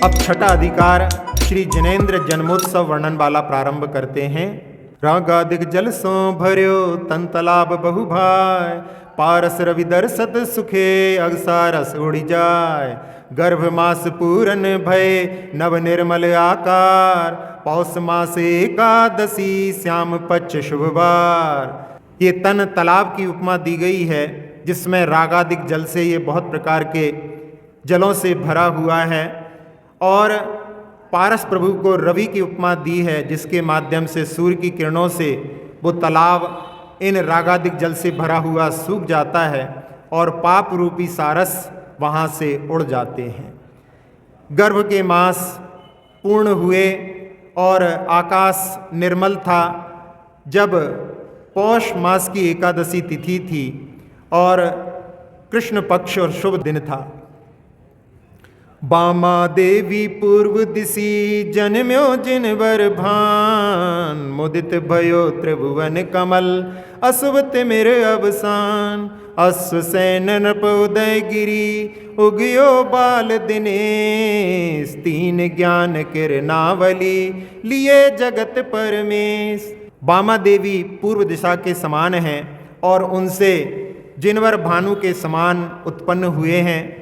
अब छठा अधिकार श्री जिनेन्द्र जन्मोत्सव वर्णन वाला प्रारंभ करते हैं। रागादिक जल सो भर्यो तन तालाब बहु भाय, पारस रवि दर्शत सुखे अगसारस उड़ी जाय। गर्भ मास पूरन भय नव निर्मल आकार, पौष मास एकादशी श्याम पक्ष शुभवार। ये तन तालाब की उपमा दी गई है, जिसमें रागादिक जल से ये बहुत प्रकार के जलों से भरा हुआ है। और पारस प्रभु को रवि की उपमा दी है, जिसके माध्यम से सूर्य की किरणों से वो तालाब इन रागादिक जल से भरा हुआ सूख जाता है और पाप रूपी सारस वहाँ से उड़ जाते हैं। गर्भ के मास पूर्ण हुए और आकाश निर्मल था। जब पौष मास की एकादशी तिथि थी और कृष्ण पक्ष और शुभ दिन था। बामा देवी पूर्व दिशि जन्म्यो जिनवर भान, मुदित भयो त्रिभुवन कमल अशुभ तिमिर अवसान। अश्वसेन नृप उदय गिरी उगयो बाल दिनेश, तीन ज्ञान किरणावली लिए जगत परमेश। बामा देवी पूर्व दिशा के समान हैं और उनसे जिनवर भानु के समान उत्पन्न हुए हैं।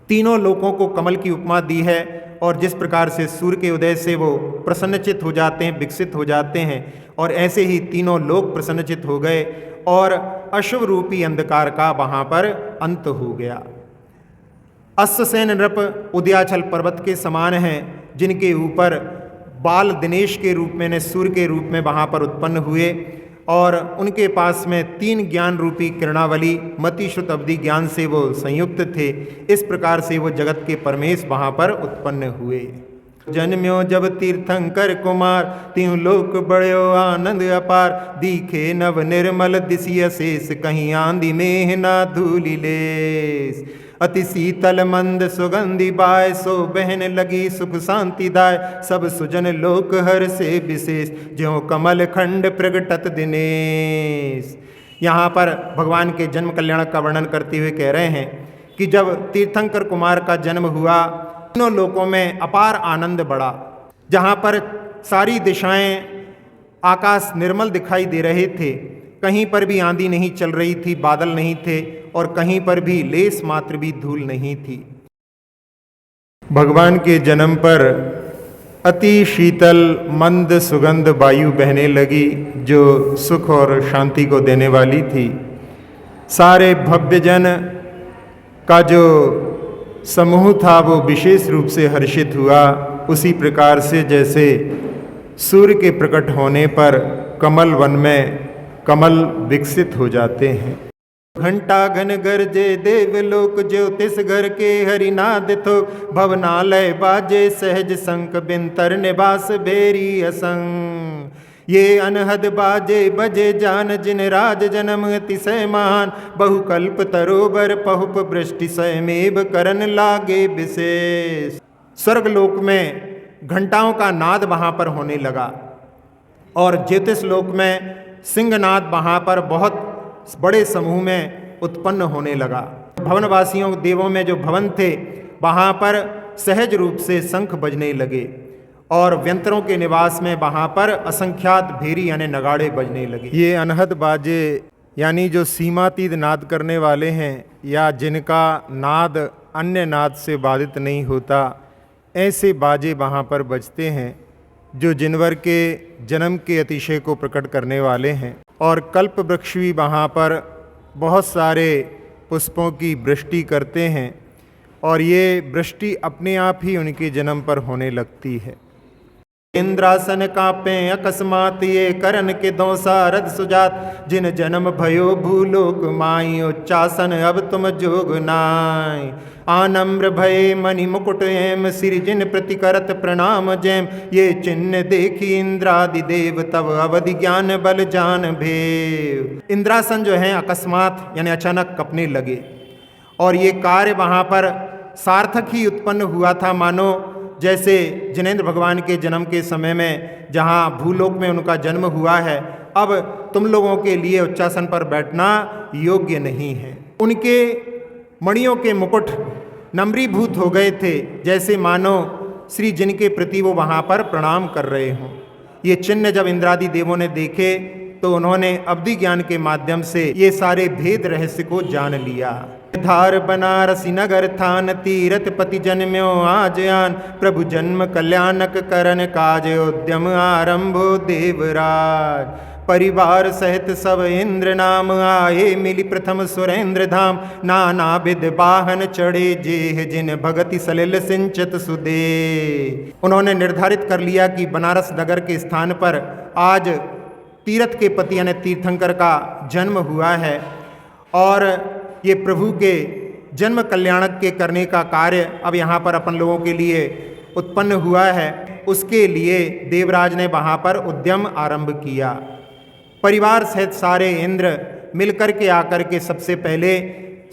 तीनों लोकों को कमल की उपमा दी है और जिस प्रकार से सूर्य के उदय से वो प्रसन्नचित हो जाते हैं, विकसित हो जाते हैं, और ऐसे ही तीनों लोक प्रसन्नचित हो गए और अशुभ रूपी अंधकार का वहाँ पर अंत हो गया। अश्वसेन नृप उदयाचल पर्वत के समान हैं, जिनके ऊपर बाल दिनेश के रूप में, सूर्य के रूप में वहाँ पर उत्पन्न हुए और उनके पास में तीन ज्ञान रूपी किरणावली मति श्रुत अवधि ज्ञान से वो संयुक्त थे। इस प्रकार से वो जगत के परमेश वहाँ पर उत्पन्न हुए। जन्म्यो जब तीर्थंकर कुमार, त्यों लोक बड़्यो आनंद अपार। दीखे नव निर्मल दिशिय शेष, कहीं आंधी में ना धूलि लेस। अति शीतल मंद सुगंधि बाय, सो बहन लगी सुख शांति दाय। सब सुजन लोक हर से विशेष, ज्यों कमल खंड प्रगटत दिनेश। यहाँ पर भगवान के जन्म कल्याण का वर्णन करते हुए कह रहे हैं कि जब तीर्थंकर कुमार का जन्म हुआ, तीनों लोकों में अपार आनंद बढ़ा। जहाँ पर सारी दिशाएं आकाश निर्मल दिखाई दे रहे थे, कहीं पर भी आंधी नहीं चल रही थी, बादल नहीं थे और कहीं पर भी लेस मात्र भी धूल नहीं थी। भगवान के जन्म पर अति शीतल मंद सुगंध वायु बहने लगी, जो सुख और शांति को देने वाली थी। सारे भव्यजन का जो समूह था वो विशेष रूप से हर्षित हुआ। उसी प्रकार से जैसे सूर्य के प्रकट होने पर कमल वन में कमल विकसित हो जाते हैं। घंटा घन गरजे देवलोक, ज्योतिष घर के हरिनाद थो। भवनालय बाजे सहज शंख, बिंतर निवास बेरी असंग। ये अनहद बाजे बजे जान, जिन राज जन्म अतिशय महान। बहुकल्प तरोबर पहुप वृष्टि, स्वयमेव करन लागे विशेष। स्वर्गलोक में घंटाओं का नाद वहाँ पर होने लगा और ज्योतिष लोक में सिंहनाद वहाँ पर बहुत बड़े समूह में उत्पन्न होने लगा। भवनवासियों देवों में जो भवन थे, वहाँ पर सहज रूप से शंख बजने लगे और व्यंतरों के निवास में वहाँ पर असंख्यात भेरी यानी नगाड़े बजने लगे। ये अनहद बाजे यानी जो सीमातीत नाद करने वाले हैं या जिनका नाद अन्य नाद से बाधित नहीं होता, ऐसे बाजे वहाँ पर बजते हैं जो जिनवर के जन्म के अतिशय को प्रकट करने वाले हैं। और कल्प वृक्ष भी वहाँ पर बहुत सारे पुष्पों की वृष्टि करते हैं और ये वृष्टि अपने आप ही उनके जन्म पर होने लगती है। इंद्रासन कांपे अकस्मात, ये करन के दो सारद सुजात। जिन जन्म भयो भूलोक माई, उच्चासन अब तुम जोग नाय। आनम्र भय मणि मुकुट एम, सिर जिन प्रति करत प्रणाम जैम। ये चिन्ह देखी इंद्रादि देव, तब अवधि ज्ञान बल जान भेव। इंद्रासन जो है अकस्मात यानी अचानक कपने लगे और ये कार्य वहाँ पर सार्थक ही उत्पन्न हुआ था, मानो जैसे जिनेंद्र भगवान के जन्म के समय में जहाँ भूलोक में उनका जन्म हुआ है, अब तुम लोगों के लिए उच्चासन पर बैठना योग्य नहीं है। उनके मणियों के मुकुट नम्रीभूत हो गए थे, जैसे मानो श्री जिनके प्रति वो वहाँ पर प्रणाम कर रहे हों। ये चिन्ह जब इंद्रादि देवों ने देखे तो उन्होंने अवधि ज्ञान के माध्यम से ये सारे भेद रहस्य को जान लिया। धार बनारसी नगर थान तीरथ पति जन्म्यो आज आन, प्रभु जन्म कल्याणक करन काज उद्यम आरंभो देवराज। परिवार सहित सब इंद्र नाम आए, मिली प्रथम सुरेंद्र धाम, नाना विध वाहन चढ़े जेह जिन भगति सलिल सिंचित सुदे। उन्होंने निर्धारित कर लिया कि बनारस नगर के स्थान पर आज तीर्थ के पति यानी तीर्थंकर का जन्म हुआ है और ये प्रभु के जन्म कल्याणक के करने का कार्य अब यहाँ पर अपन लोगों के लिए उत्पन्न हुआ है। उसके लिए देवराज ने वहाँ पर उद्यम आरंभ किया। परिवार सहित सारे इंद्र मिलकर के आकर के सबसे पहले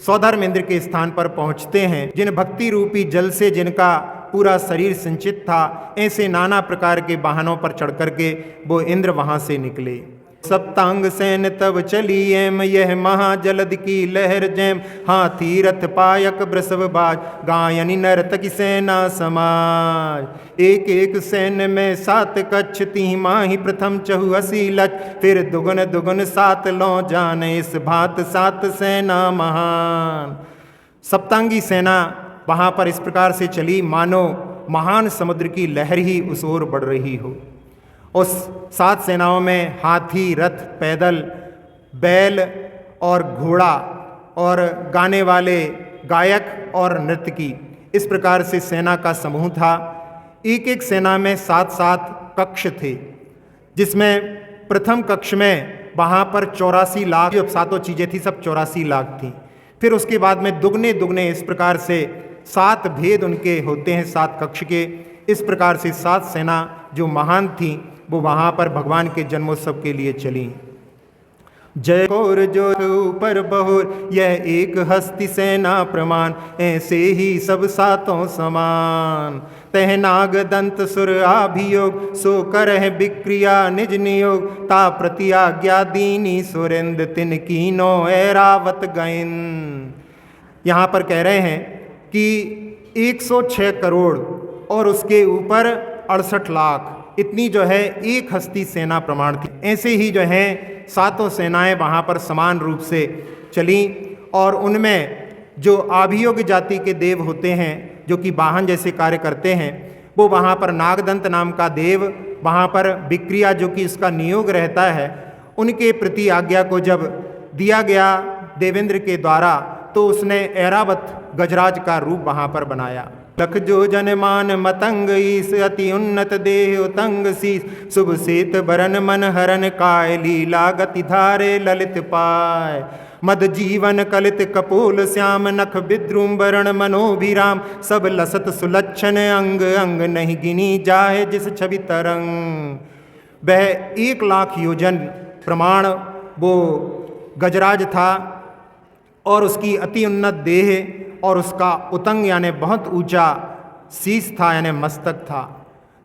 सौधर्म इंद्र के स्थान पर पहुँचते हैं। जिन भक्ति रूपी जल से जिनका पूरा शरीर सिंचित था, ऐसे नाना प्रकार के वाहनों पर चढ़ करके वो इंद्र वहाँ से निकले। सप्तांग सेन तब चली एम, यह महाजलद की लहर जैम, हाथी रथ पायक वृषभ बाज, गायनी नर्तकी सेना समाज। एक एक सैन्य में 7 कच्छ, तिमाही प्रथम 84 लक्ष, फिर दुगुन दुगुन 7 लौ जाने, इस भात 7 सेना महान। सप्तांगी सेना वहाँ पर इस प्रकार से चली मानो महान समुद्र की लहर ही उस ओर बढ़ रही हो। उस 7 सेनाओं में हाथी, रथ, पैदल, बैल और घोड़ा और गाने वाले गायक और नर्तकी, इस प्रकार से सेना का समूह था। एक एक सेना में 7-7 कक्ष थे, जिसमें प्रथम कक्ष में वहाँ पर 84 लाख, जो 7 चीज़ें थी सब 84 लाख थी। फिर उसके बाद में दुगने दुगने इस प्रकार से 7 भेद उनके होते हैं 7 कक्ष के। इस प्रकार से 7 सेना जो महान थी वो वहाँ पर भगवान के जन्मोत्सव के लिए चली। जय कौर जो ऊपर बहोर, यह एक हस्ती सेना प्रमाण, ऐसे ही सब 7 समान। तह नाग दंत सुर अभियोग, सो करह विक्रिया निज नियोग, ता प्रति आज्ञा दीनी सुरेंद्र, तिन कीनो ऐरावत गइन। यहाँ पर कह रहे हैं कि 106 करोड़ और उसके ऊपर 68 लाख, इतनी जो है एक हस्ती सेना प्रमाण थी। ऐसे ही जो है 7 सेनाएं वहाँ पर समान रूप से चली और उनमें जो आभियोग जाति के देव होते हैं जो कि वाहन जैसे कार्य करते हैं, वो वहाँ पर नागदंत नाम का देव वहाँ पर विक्रिया जो कि उसका नियोग रहता है, उनके प्रति आज्ञा को जब दिया गया देवेंद्र के द्वारा तो उसने ऐरावत गजराज का रूप वहाँ पर बनाया। लख जो जनमान मतंग ईस, अति उन्नत देह उतंग शीस, शुभ सेत बरन मन हरन काय, लीला गति धारे ललित पाय। मद जीवन कलित कपोल श्याम, नख विद्रुम्बरण मनोभिराम, सब लसत सुलक्षण अंग अंग, नहीं गिनी जाए जिस छवि तरंग। वह 1 लाख योजन प्रमाण वो गजराज था और उसकी अति उन्नत देह और उसका उतंग यानी बहुत ऊंचा शीश था यानी मस्तक था,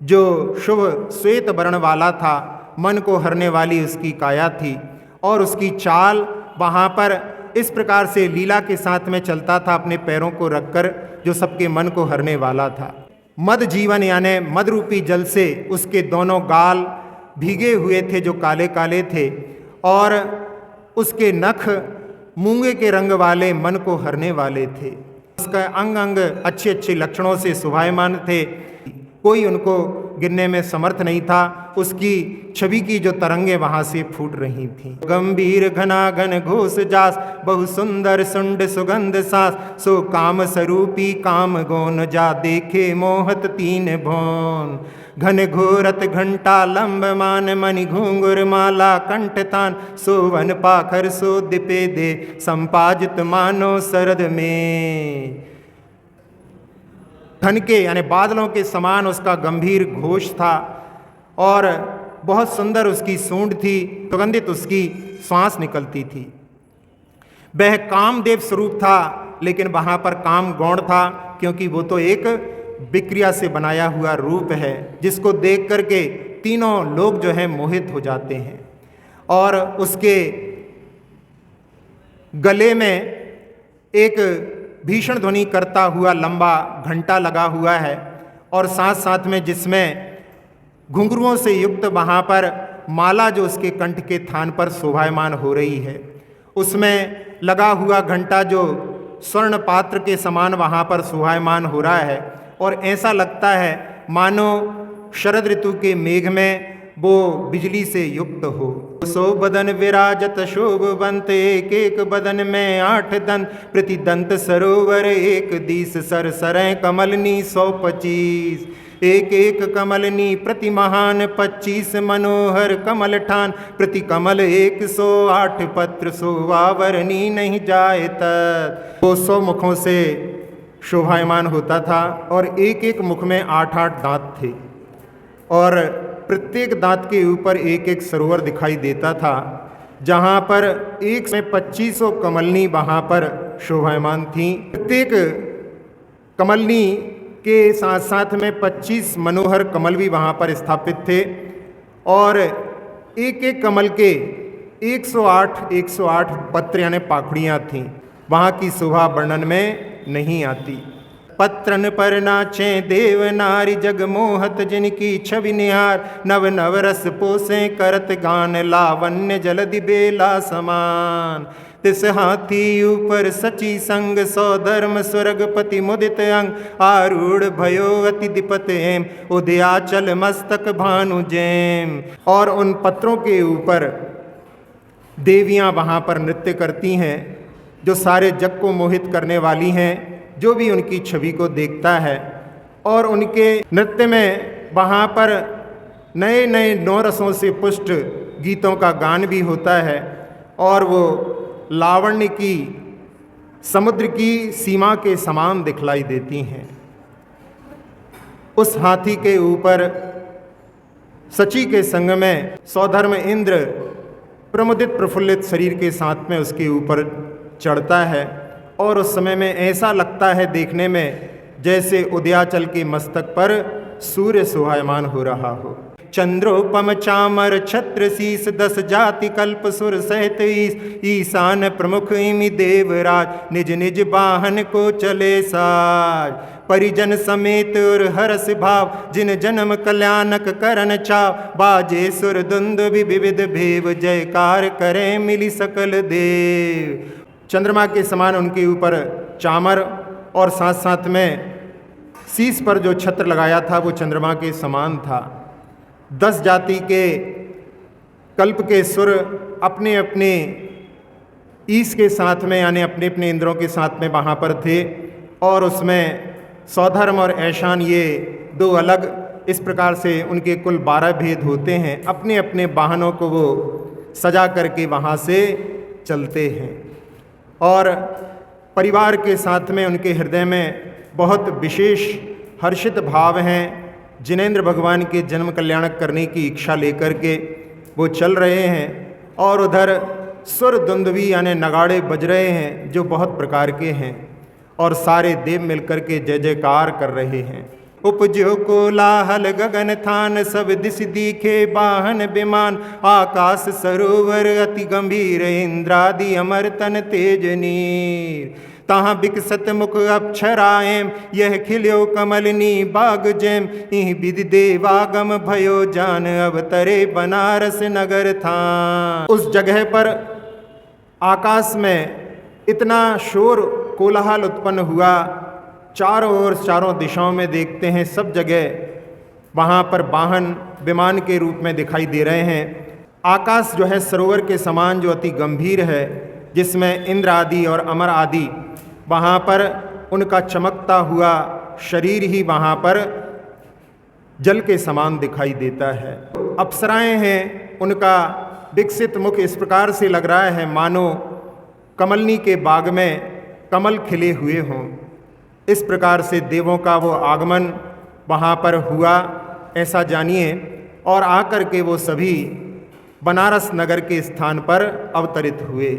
जो शुभ श्वेत वर्ण वाला था। मन को हरने वाली उसकी काया थी और उसकी चाल वहाँ पर इस प्रकार से लीला के साथ में चलता था, अपने पैरों को रखकर, जो सबके मन को हरने वाला था। मद जीवन यानी मद रूपी जल से उसके दोनों गाल भीगे हुए थे जो काले काले थे और उसके नख मूंगे के रंग वाले मन को हरने वाले थे। उसका अंग अंग अच्छे अच्छे लक्षणों से शोभायमान थे, कोई उनको गिनने में समर्थ नहीं था। उसकी छवि की जो तरंगे वहाँ से फूट रही थीं। गंभीर घना घन घोष जास, बहु सुंदर सुंड सुगंध सास, सो काम स्वरूपी काम गौन, जा देखे मोहत 3 भौन। घन घोरत घंटा लंब मान, मणि घुंगुर माला कंठ तान, सोवन पाखर सो दिपे दे, संपाजित मानो शरद में। घन के यानी बादलों के समान उसका गंभीर घोष था और बहुत सुंदर उसकी सूंड थी, सुगंधित उसकी श्वास निकलती थी। वह कामदेव स्वरूप था, लेकिन वहाँ पर काम गौण था, क्योंकि वो तो एक विक्रिया से बनाया हुआ रूप है जिसको देख करके तीनों लोग जो हैं मोहित हो जाते हैं। और उसके गले में एक भीषण ध्वनि करता हुआ लंबा घंटा लगा हुआ है और साथ साथ में जिसमें घुंघरुओं से युक्त वहाँ पर माला जो उसके कंठ के थान पर शोभायमान हो रही है, उसमें लगा हुआ घंटा जो स्वर्ण पात्र के समान वहाँ पर शोभायमान हो रहा है, और ऐसा लगता है मानो शरद ऋतु के मेघ में वो बिजली से युक्त हो। सो बदन विराजत शोभवंत, एक एक बदन में 8 दंत, प्रति दंत सरोवर एक दिस, सर सरें कमलनी 125, एक एक कमलनी प्रति महान 25, मनोहर कमल ठान प्रति कमल 108 पत्र, शोभावरणी नहीं जाए तत्। वो 100 मुखों से शोभायमान होता था और एक एक मुख में 8-8 दांत थे, और प्रत्येक दांत के ऊपर एक एक सरोवर दिखाई देता था, जहाँ पर एक में 2500 कमलनी वहाँ पर शोभायमान थी। प्रत्येक कमलनी के साथ साथ में 25 मनोहर कमल भी वहाँ पर स्थापित थे, और एक एक कमल के 108 पत्र यानी पाखुड़ियाँ थीं। वहाँ की शोभा वर्णन में नहीं आती। पत्रन पर नाचे देव नारी, जग मोहत जिनकी छवि निहार, नव नव रस पोसे करत गान, लावण्य जलधि बेला समान। तिस हाथी ऊपर सची संग, सौधर्म स्वर्गपति मुदित अंग, आरूढ़ भयो अति दिपत एम, उदयाचल मस्तक भानु जैम। और उन पत्रों के ऊपर देवियाँ वहाँ पर नृत्य करती हैं, जो सारे जग को मोहित करने वाली हैं, जो भी उनकी छवि को देखता है। और उनके नृत्य में वहाँ पर नए नए 9 रसों से पुष्ट गीतों का गान भी होता है, और वो लावण्य की समुद्र की सीमा के समान दिखलाई देती हैं। उस हाथी के ऊपर सची के संग में सौधर्म इंद्र प्रमुदित प्रफुल्लित शरीर के साथ में उसके ऊपर चढ़ता है, और उस समय में ऐसा लगता है देखने में जैसे उदयाचल के मस्तक पर सूर्य शोभायमान हो रहा हो। चंद्रोपम चामर छत्र शीस, 10 जाति कल्प सुर सहित ईस, ईशान प्रमुख इमि देवराज, निज निज वाहन को चले साज। परिजन समेत और हरस भाव, जिन जन्म कल्याणक करन चाव, बाजे सुर दुंदुभि विविध भेव, जयकार करें मिली सकल देव। चंद्रमा के समान उनके ऊपर चामर, और साथ साथ में शीश पर जो छत्र लगाया था वो चंद्रमा के समान था। 10 जाति के कल्प के सुर अपने अपने ईश के साथ में यानी अपने अपने इंद्रों के साथ में वहाँ पर थे, और उसमें सौधर्म और ऐशान ये 2 अलग, इस प्रकार से उनके कुल 12 भेद होते हैं। अपने अपने वाहनों को वो सजा करके वहाँ से चलते हैं, और परिवार के साथ में उनके हृदय में बहुत विशेष हर्षित भाव हैं। जिनेंद्र भगवान के जन्म कल्याणक करने की इच्छा लेकर के वो चल रहे हैं, और उधर सुर दुंदुभी यानी नगाड़े बज रहे हैं जो बहुत प्रकार के हैं, और सारे देव मिलकर के जय जयकार कर रहे हैं। उपजो कोलाहल गगन थान, सब दिश दिखे वाहन विमान, आकाश सरोवर अति गंभीर, इंद्रादि अमर तन तेज नीर। तहाँ बिकसत मुख अप्सराएम, यह खिल्यो कमलनी बाग जैम, इह विधि देवागम भयो जान, अवतरे बनारस नगर थान। उस जगह पर आकाश में इतना शोर कोलाहल उत्पन्न हुआ, चारों ओर चारों दिशाओं में देखते हैं, सब जगह वहाँ पर वाहन विमान के रूप में दिखाई दे रहे हैं। आकाश जो है सरोवर के समान जो अति गंभीर है, जिसमें इंद्र आदि और अमर आदि वहाँ पर उनका चमकता हुआ शरीर ही वहाँ पर जल के समान दिखाई देता है। अप्सराएं हैं, उनका विकसित मुख इस प्रकार से लग रहा है मानो कमलनी के बाग में कमल खिले हुए हों। इस प्रकार से देवों का वो आगमन वहाँ पर हुआ, ऐसा जानिए। और आकर के वो सभी बनारस नगर के स्थान पर अवतरित हुए।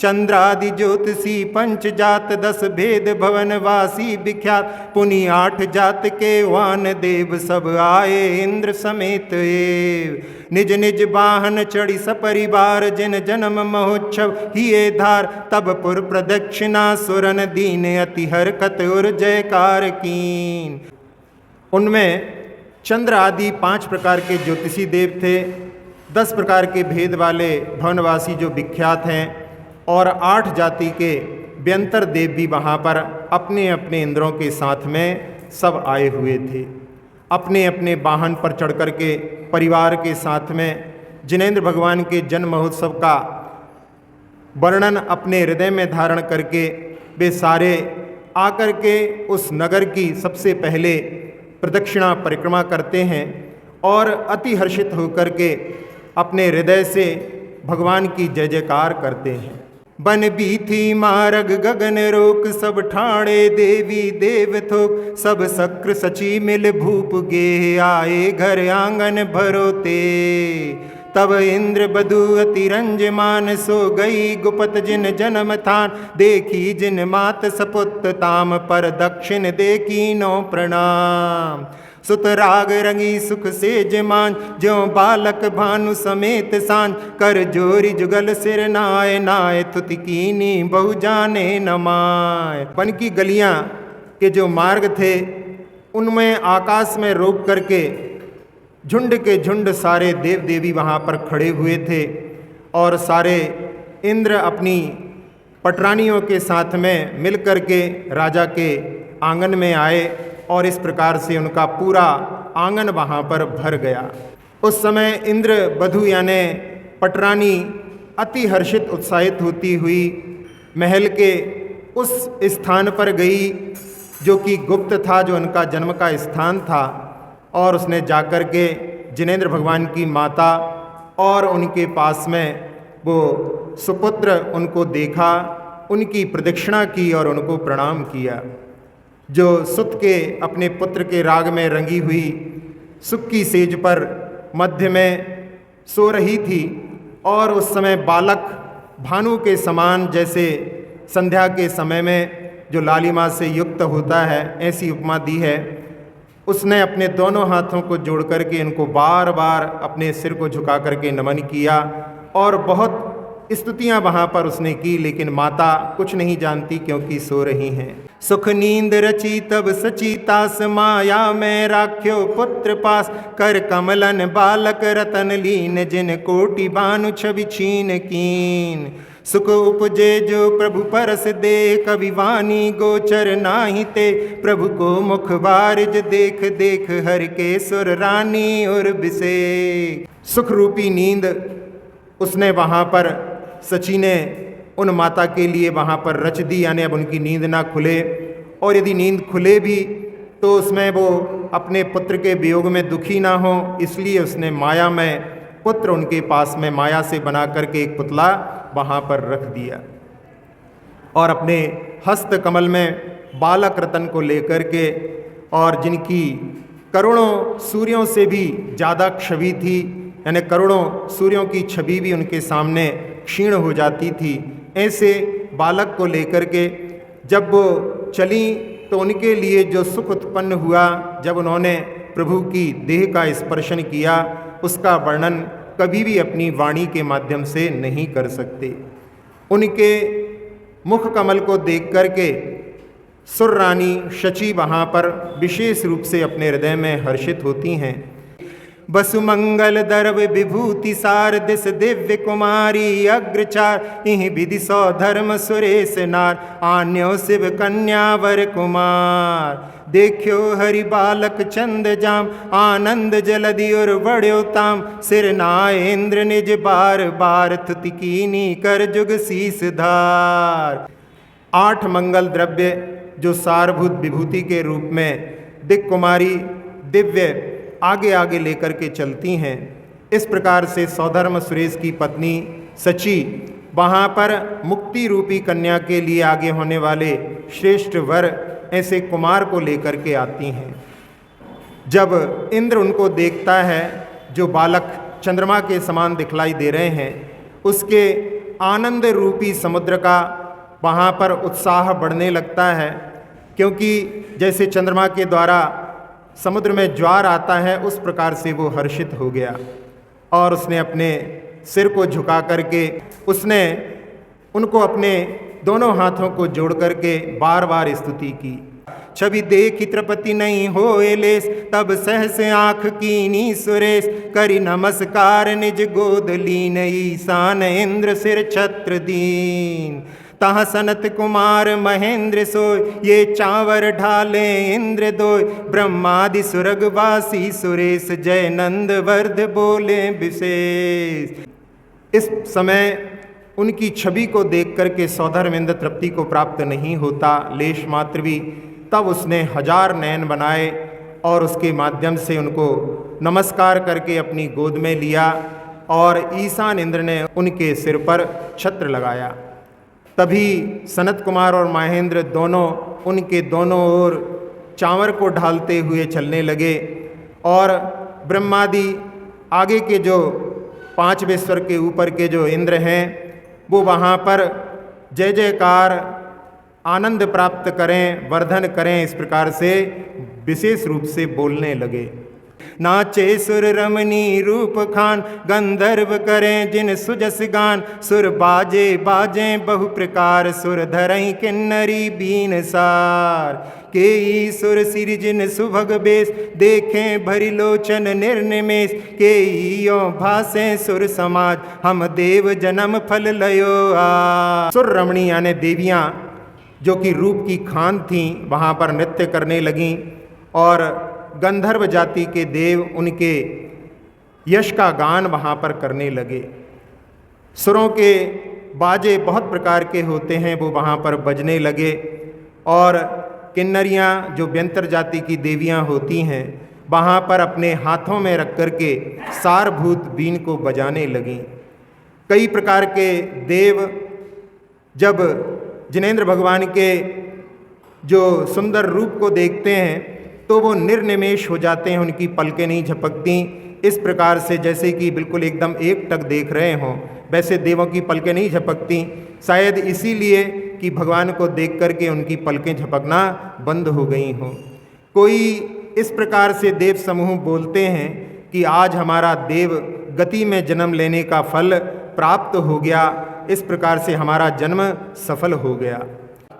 चंद्रादि ज्योतिषी पंच जात, 10 भेद भवन वासी विख्यात, पुनि 8 जात के वान देव, सब आए इंद्र समेत एव। निज निज वाहन चढ़ी सपरिवार, जिन जन्म महोत्सव हिये धार, तब पुर प्रदक्षिणा सुरन दीन, अति हरकत और जयकार कीन। उनमें चंद्र आदि 5 प्रकार के ज्योतिषी देव थे, 10 प्रकार के भेद वाले भवनवासी जो विख्यात हैं, और 8 जाति के व्यंतर देव भी वहाँ पर अपने अपने इंद्रों के साथ में सब आए हुए थे। अपने अपने वाहन पर चढ़ कर के परिवार के साथ में जिनेंद्र भगवान के जन्म महोत्सव का वर्णन अपने हृदय में धारण करके वे सारे आकर के उस नगर की सबसे पहले प्रदक्षिणा परिक्रमा करते हैं और अति हर्षित होकर के अपने हृदय से भगवान की जय जयकार करते हैं। बन बीथी मारग गगन रोक, सब ठाणे देवी देव थोक, सब सक्र सची मिल भूप गे, आए घर आंगन भरोते। तब इंद्र बधु अति रंजमान, सो गई गुपत जिन जन्म थान, देखी जिन मात सपुत ताम, पर दक्षिण देखी नो प्रणाम। सुत राग रंगी सुख से जमान, ज्यों बालक भानु समेत सांझ, कर जोरी जुगल सिर नाय नाय, तुति कीनी बहु जाने नमाय। वन की गलियां के जो मार्ग थे उनमें आकाश में रोक करके झुंड के झुंड सारे देव देवी वहाँ पर खड़े हुए थे और सारे इंद्र अपनी पटरानियों के साथ में मिल कर के राजा के आंगन में आए और इस प्रकार से उनका पूरा आंगन वहाँ पर भर गया। उस समय इंद्र बधु यानी पटरानी अति हर्षित उत्साहित होती हुई महल के उस स्थान पर गई जो कि गुप्त था, जो उनका जन्म का स्थान था, और उसने जाकर के जिनेंद्र भगवान की माता और उनके पास में वो सुपुत्र उनको देखा, उनकी प्रदक्षिणा की और उनको प्रणाम किया। जो सुत के अपने पुत्र के राग में रंगी हुई सुख की सेज पर मध्य में सो रही थी और उस समय बालक भानु के समान, जैसे संध्या के समय में जो लालिमा से युक्त होता है, ऐसी उपमा दी है। उसने अपने दोनों हाथों को जोड़ करके इनको बार बार अपने सिर को झुका करके नमन किया और बहुत स्तुतियां वहाँ पर उसने की, लेकिन माता कुछ नहीं जानती क्योंकि सो रही हैं। सुख नींद रची तब सचीतास, माया में राख्यो पुत्र पास, कर कमलन बालक रतन लीन, जिन कोटि भानु छवि छीन कीन। सुख उपजे जो प्रभु परस दे, कवि वाणी गोचर नाही ते, प्रभु को मुख बारिज देख देख, हर के सुर रानी और बिसे। सुख रूपी नींद उसने वहाँ पर सची ने उन माता के लिए वहाँ पर रच दी, यानी अब उनकी नींद ना खुले, और यदि नींद खुले भी तो उसमें वो अपने पुत्र के वियोग में दुखी ना हो, इसलिए उसने माया में पुत्र उनके पास में माया से बना करके एक पुतला वहाँ पर रख दिया और अपने हस्त कमल में बालक रतन को लेकर के, और जिनकी करोड़ों सूर्यों से भी ज़्यादा छवि थी, यानी करोड़ों सूर्यों की छवि भी उनके सामने क्षीण हो जाती थी, ऐसे बालक को लेकर के जब वो चली तो उनके लिए जो सुख उत्पन्न हुआ जब उन्होंने प्रभु की देह का स्पर्शन किया, उसका वर्णन कभी भी अपनी वाणी के माध्यम से नहीं कर सकते। उनके मुख कमल को देख करके सुर रानी शची वहाँ पर विशेष रूप से अपने हृदय में हर्षित होती हैं। बसु मंगल दर्व विभूति सार, दिस दिव्य कुमारी अग्रचार, इह विधि सौ धर्म सुरेश नार, आन्यो शिव कन्यावर कुमार। देखियो हरि बालक चंद जाम, आनंद जलधि और बड़्यो ताम, सिर नाय इंद्र निज बार बार, तुति कीनी कर जुग शीस धार। 8 मंगल द्रव्य जो सारभूत विभूति के रूप में दिक् कुमारी दिव्य आगे आगे लेकर के चलती हैं। इस प्रकार से सौधर्म सुरेश की पत्नी सची वहाँ पर मुक्ति रूपी कन्या के लिए आगे होने वाले श्रेष्ठ वर ऐसे कुमार को लेकर के आती हैं। जब इंद्र उनको देखता है, जो बालक चंद्रमा के समान दिखलाई दे रहे हैं, उसके आनंद रूपी समुद्र का वहाँ पर उत्साह बढ़ने लगता है, क्योंकि जैसे चंद्रमा के द्वारा समुद्र में ज्वार आता है उस प्रकार से वो हर्षित हो गया और उसने अपने सिर को झुका करके उसने उनको अपने दोनों हाथों को जोड़ करके बार बार स्तुति की। छवि देखी तृपति नहीं होए लेस, तब सहस आँख कीनी सुरेश, करी नमस्कार निज गोद लीन, ईशान इंद्र सिर छत्र दीन। तहाँ सनत कुमार महेंद्र सोय, ये चावर ढाले इंद्र दोय, ब्रह्मादि सुरगवासी सुरेश, जय नंद वर्ध बोले विशेष। इस समय उनकी छवि को देख करके सौधर्मेंद्र तृप्ति को प्राप्त नहीं होता लेश मात्र भी। तब उसने 1000 नयन बनाए और उसके माध्यम से उनको नमस्कार करके अपनी गोद में लिया और ईशान इंद्र ने उनके सिर पर छत्र लगाया। तभी सनत कुमार और महेंद्र दोनों उनके दोनों ओर चांवर को ढालते हुए चलने लगे और ब्रह्मादि आगे के जो 5वें स्वर के ऊपर के जो इंद्र हैं वो वहाँ पर जय जयकार आनंद प्राप्त करें, वर्धन करें, इस प्रकार से विशेष रूप से बोलने लगे। नाचे सुर रमणी रूप खान, गंधर्व करें जिन सुजस गान, सुर बाजे बाजे बहु प्रकार, सुर धरई किन्नरी बीन सार, के सुर सिर जिन सुभग बेस, देखें भरी लोचन निर्निमेष, के यो भासे सुर समाज, हम देव जन्म फल लयो आ। सुर रमणी यानी देवियाँ जो कि रूप की खान थीं वहाँ पर नृत्य करने लगीं और गंधर्व जाति के देव उनके यश का गान वहाँ पर करने लगे। सुरों के बाजे बहुत प्रकार के होते हैं, वो वहाँ पर बजने लगे और किन्नरियाँ जो व्यंतर जाति की देवियाँ होती हैं वहाँ पर अपने हाथों में रख कर के सारभूत बीन को बजाने लगीं। कई प्रकार के देव जब जिनेंद्र भगवान के जो सुंदर रूप को देखते हैं तो वो निर्निमेष हो जाते हैं, उनकी पलकें नहीं झपकती। इस प्रकार से जैसे कि बिल्कुल एकदम एकटक देख रहे हों वैसे देवों की पलकें नहीं झपकती, शायद इसीलिए कि भगवान को देख करके उनकी पलकें झपकना बंद हो गई हों। कोई इस प्रकार से देव समूह बोलते हैं कि आज हमारा देव गति में जन्म लेने का फल प्राप्त हो गया, इस प्रकार से हमारा जन्म सफल हो गया।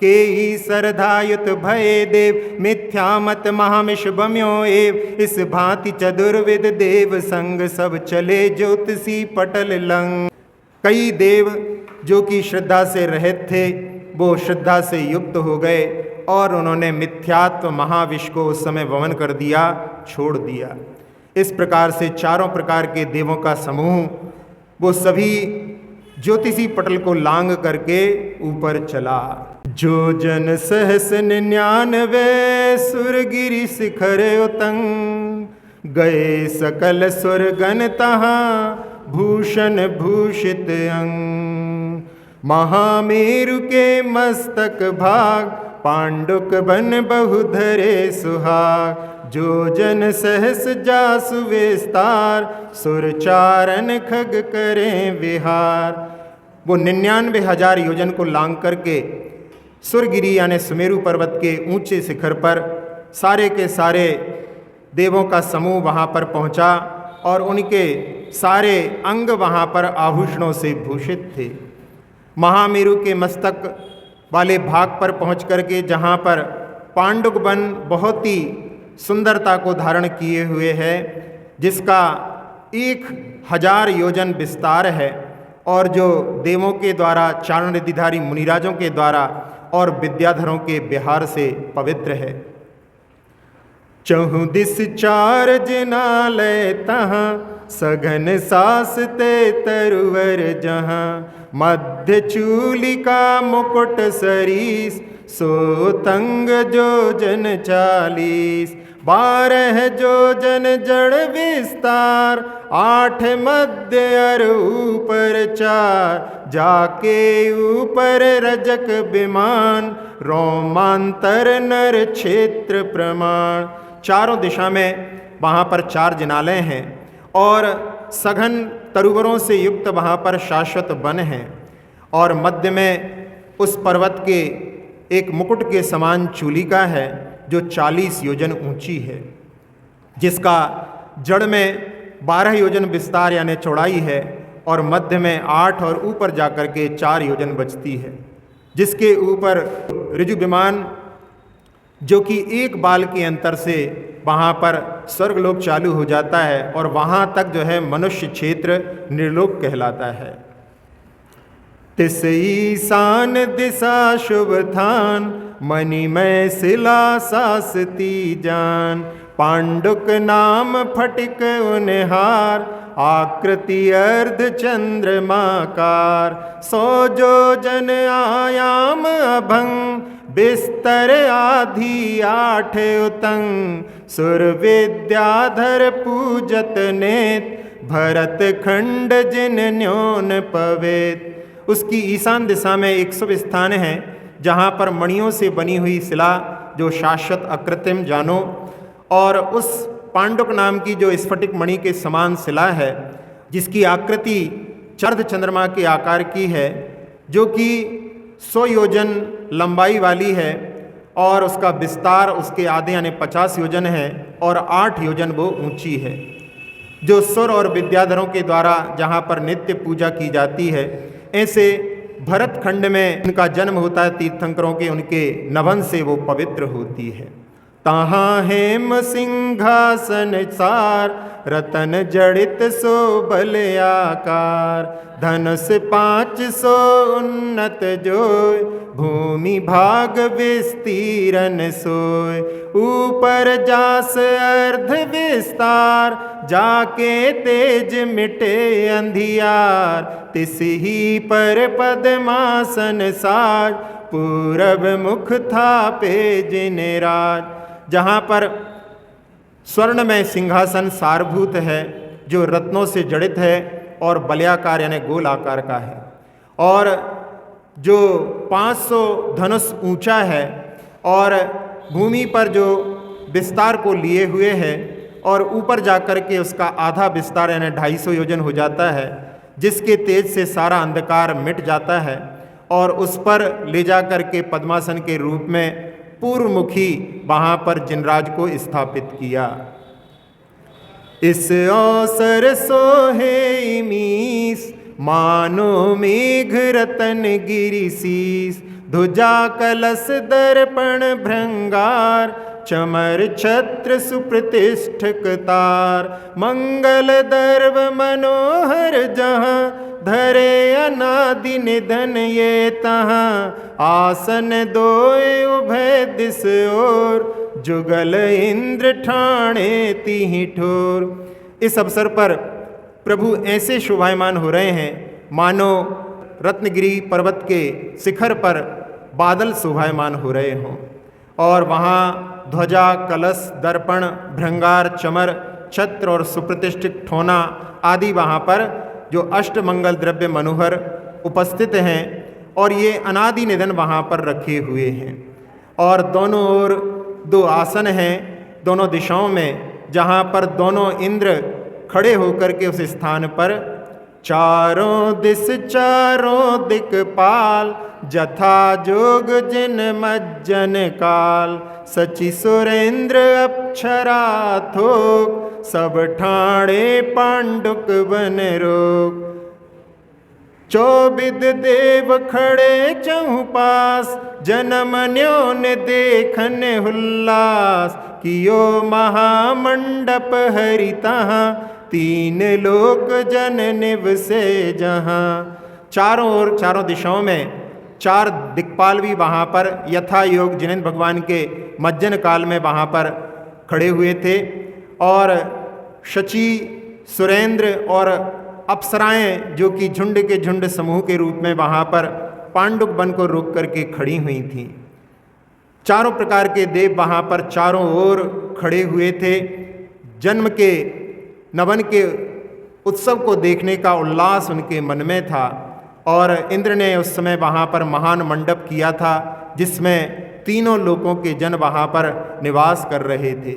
के ही सरधायुत भय देव, मिथ्या मत महामिष बम्यो एव, इस भांति चतुर्विद देव संग, सब चले ज्योतिषी पटल लंग। कई देव जो कि श्रद्धा से रहित थे वो श्रद्धा से युक्त हो गए और उन्होंने मिथ्यात्व महाविष को उस समय वमन कर दिया, छोड़ दिया। इस प्रकार से चारों प्रकार के देवों का समूह वो सभी ज्योतिषी पटल को लांग करके ऊपर चला। जो जन सहस 99 सुरगिरि शिखर उतंग, गए सकल सुरगन तहाँ भूषण भूषित अंग। महामेरु के मस्तक भाग, पांडुक बन बहुधरे सुहाग, जो जन सहस जासु विस्तार, सुरचारण खग करें विहार। वो 99,000 योजन को लांग करके सुरगिरी यानी सुमेरु पर्वत के ऊंचे शिखर पर सारे के सारे देवों का समूह वहाँ पर पहुँचा और उनके सारे अंग वहाँ पर आभूषणों से भूषित थे। महामेरु के मस्तक वाले भाग पर पहुँच करके जहाँ पर पांडुक वन बहुत ही सुंदरता को धारण किए हुए है, जिसका 1000 योजन विस्तार है और जो देवों के द्वारा, चारण रिद्धिधारी मुनिराजों के द्वारा और विद्याधरों के विहार से पवित्र है। चहु दिस 4 जिनालय तहाँ, सघन सास ते तरुवर जहाँ, मध्य चूलिका मुकुट सरीस, सोतंग जोजन 40, 12 जोजन जड़ विस्तार, 8 मध्य अर ऊपर 4, जाके ऊपर रजक विमान, रोमांतर नर क्षेत्र प्रमाण। चारों दिशा में वहाँ पर 4 जिनालय हैं और सघन तरुवरों से युक्त वहाँ पर शाश्वत वन है और मध्य में उस पर्वत के एक मुकुट के समान चूलिका है जो 40 योजन ऊंची है, जिसका जड़ में 12 योजन विस्तार यानी चौड़ाई है और मध्य में 8 और ऊपर जाकर के 4 योजन बचती है, जिसके ऊपर ऋजु विमान जो कि एक बाल के अंतर से वहाँ पर स्वर्गलोक चालू हो जाता है और वहाँ तक जो है मनुष्य क्षेत्र निर्लोक कहलाता है। तिस ईशान दिशा शुभ थान, मणिमय शिला सासती जान। पांडुक नाम फटिक उनहार, आकृति अर्ध चंद्रमाकार। 100 योजन आयाम अभंग, बिस्तर आधी 8 उतंग। सुर विद्याधर पूजत नेत, भरत खंड जिन न्योन पवेत। उसकी ईशान दिशा में 100 स्थान हैं जहाँ पर मणियों से बनी हुई शिला जो शाश्वत अकृत्रिम जानो, और उस पांडुक नाम की जो स्फटिक मणि के समान शिला है जिसकी आकृति अर्ध चंद्रमा के आकार की है, जो कि 100 योजन लंबाई वाली है और उसका विस्तार उसके आधे यानी 50 योजन है और 8 योजन वो ऊंची है, जो सुर और विद्याधरों के द्वारा जहाँ पर नित्य पूजा की जाती है। ऐसे भरत खंड में उनका जन्म होता है तीर्थंकरों के, उनके नभन से वो पवित्र होती है। तहाँ हेम सिंहासन सार, रतन जड़ित शोभल आकार। धनुष 500 उन्नत जोय, भूमि भाग विस्तीरन सोय। ऊपर जास अर्ध विस्तार, जाके तेज मिटे अंधियार। तिस ही पर पद्मासन साज, पूरब मुख थापे जिन राज। जहाँ पर स्वर्ण में सिंहासन सारभूत है जो रत्नों से जड़ित है और बलयाकार यानी गोल आकार का है, और जो 500 धनुष ऊंचा है और भूमि पर जो विस्तार को लिए हुए है, और ऊपर जाकर के उसका आधा विस्तार यानी 250 योजन हो जाता है, जिसके तेज से सारा अंधकार मिट जाता है। और उस पर ले जाकर के पद्मासन के रूप में पूर्वमुखी वहाँ पर जिनराज को स्थापित किया। इस अवसर सोहे मीस, मानो मेघ रतन गिरि शीस। ध्वजा कलश दर्पण भृंगार, चमर छत्र सुप्रतिष्ठ कतार। मंगल दर्व मनोहर जहाँ, धरे अनादि निधन ये तहाँ। आसन दोए उभय दिस ओर, जुगल इंद्र ठाणे तिहि ठोर। इस अवसर पर प्रभु ऐसे शोभायमान हो रहे हैं मानो रत्नगिरी पर्वत के शिखर पर बादल शोभायमान हो रहे हों, और वहाँ ध्वजा कलश दर्पण भृंगार चमर छत्र और सुप्रतिष्ठित ठोना आदि वहाँ पर जो अष्टमंगल द्रव्य मनोहर उपस्थित हैं, और ये अनादि निधन वहाँ पर रखे हुए हैं। और दोनों ओर 2 आसन हैं दोनों दिशाओं में, जहाँ पर दोनों इंद्र खड़े होकर के उस स्थान पर चारों दिस चारों दिक्पाल, जथा जोग जिन मज्जन काल। सचि सुरेंद्र अप्सरा थोक, सब ठाणे पांडुक बन रोक। 24 देव खड़े चहुपास, जनम न्योन देखन हुल्लास। कियो महामंडप हरि तहाँ, 3 लोक जन निवसे जहाँ। चारों ओर चारों दिशाओं में 4 दिक्पाल भी वहाँ पर यथा योग जिनेंद्र भगवान के मज्जन काल में वहाँ पर खड़े हुए थे, और शची सुरेंद्र और अप्सराएं जो कि झुंड के झुंड समूह के रूप में वहाँ पर पांडुक वन को रोक करके खड़ी हुई थीं। चारों प्रकार के देव वहाँ पर चारों ओर खड़े हुए थे। जन्म के नवन के उत्सव को देखने का उल्लास उनके मन में था, और इंद्र ने उस समय वहाँ पर महान मंडप किया था जिसमें 3 लोकों के जन वहाँ पर निवास कर रहे थे।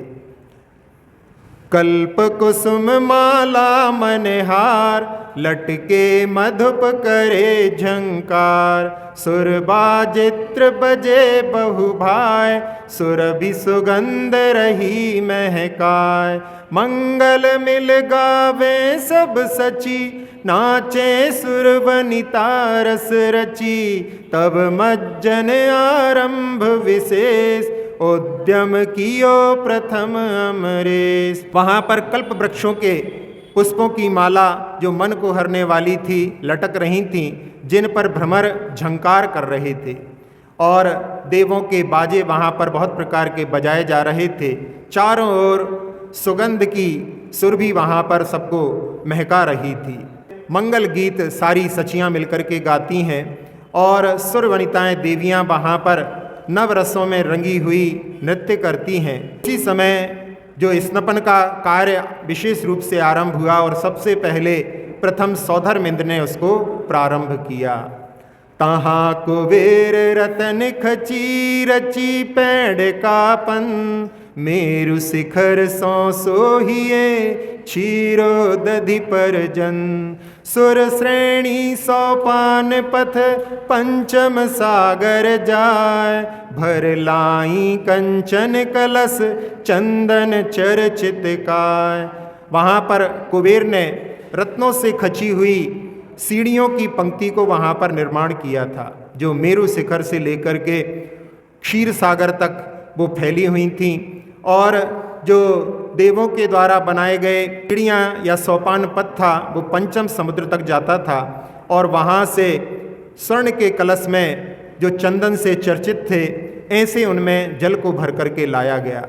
कल्प कुसुम माला मनहार, लटके मधुप करे झंकार। सुरबाजित्र बजे बहुभाय, सुरभि सुगंध रही महकाय। मंगल मिल गावे सब सची, नाचे सुरवनिता रस रची। तब मज्जन आरंभ विशेष, उद्यम कियो प्रथम अमरेश। वहाँ पर कल्प वृक्षों के पुष्पों की माला जो मन को हरने वाली थी लटक रही थीं, जिन पर भ्रमर झंकार कर रहे थे, और देवों के बाजे वहाँ पर बहुत प्रकार के बजाए जा रहे थे। चारों ओर सुगंध की सुरभि वहाँ पर सबको महका रही थी। मंगल गीत सारी सचियाँ मिलकर के गाती हैं और सुर वनिताएँ देवियाँ वहाँ पर नवरसों में रंगी हुई नृत्य करती हैं। इसी समय जो स्नपन का कार्य विशेष रूप से आरंभ हुआ और सबसे पहले प्रथम सौधर्मेंद्र ने उसको प्रारंभ किया। तहाँ कुबेर रतन खची रची पेड़ कापन, मेरु शिखर सौ सोहिए क्षीरो दधि पर जन। सुर श्रेणी सोपान पथ पंचम सागर जाय, भर लाई कंचन कलश चंदन चर्चित काय। वहाँ पर कुबेर ने रत्नों से खची हुई सीढ़ियों की पंक्ति को वहाँ पर निर्माण किया था, जो मेरु शिखर से लेकर के क्षीर सागर तक वो फैली हुई थीं, और जो देवों के द्वारा बनाए गए सीढ़ियाँ या सोपान पथ था वो पंचम समुद्र तक जाता था, और वहाँ से स्वर्ण के कलश में जो चंदन से चर्चित थे ऐसे उनमें जल को भर करके लाया गया।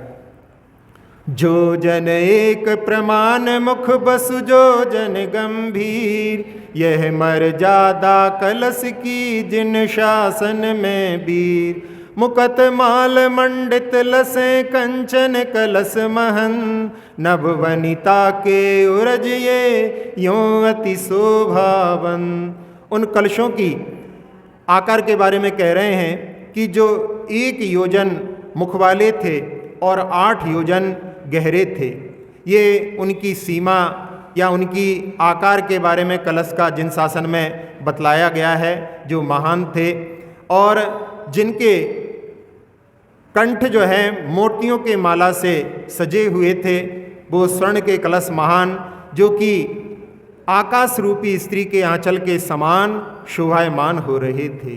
जो जन एक प्रमाण मुख बसु जो जन गंभीर, यह मर्यादा कलश की जिन शासन में वीर। मुकत माल मंडित लसे कंचन कलश महन, नभ वनिता के उरज ये यों अति शोभावन। उन कलशों की आकार के बारे में कह रहे हैं कि जो 1 योजन मुख वाले थे और 8 योजन गहरे थे। ये उनकी सीमा या उनकी आकार के बारे में कलश का जिन शासन में बतलाया गया है, जो महान थे और जिनके कंठ जो है मोतियों के माला से सजे हुए थे, वो स्वर्ण के कलश महान, जो कि आकाश रूपी स्त्री के आंचल के समान शोभायमान हो रहे थे।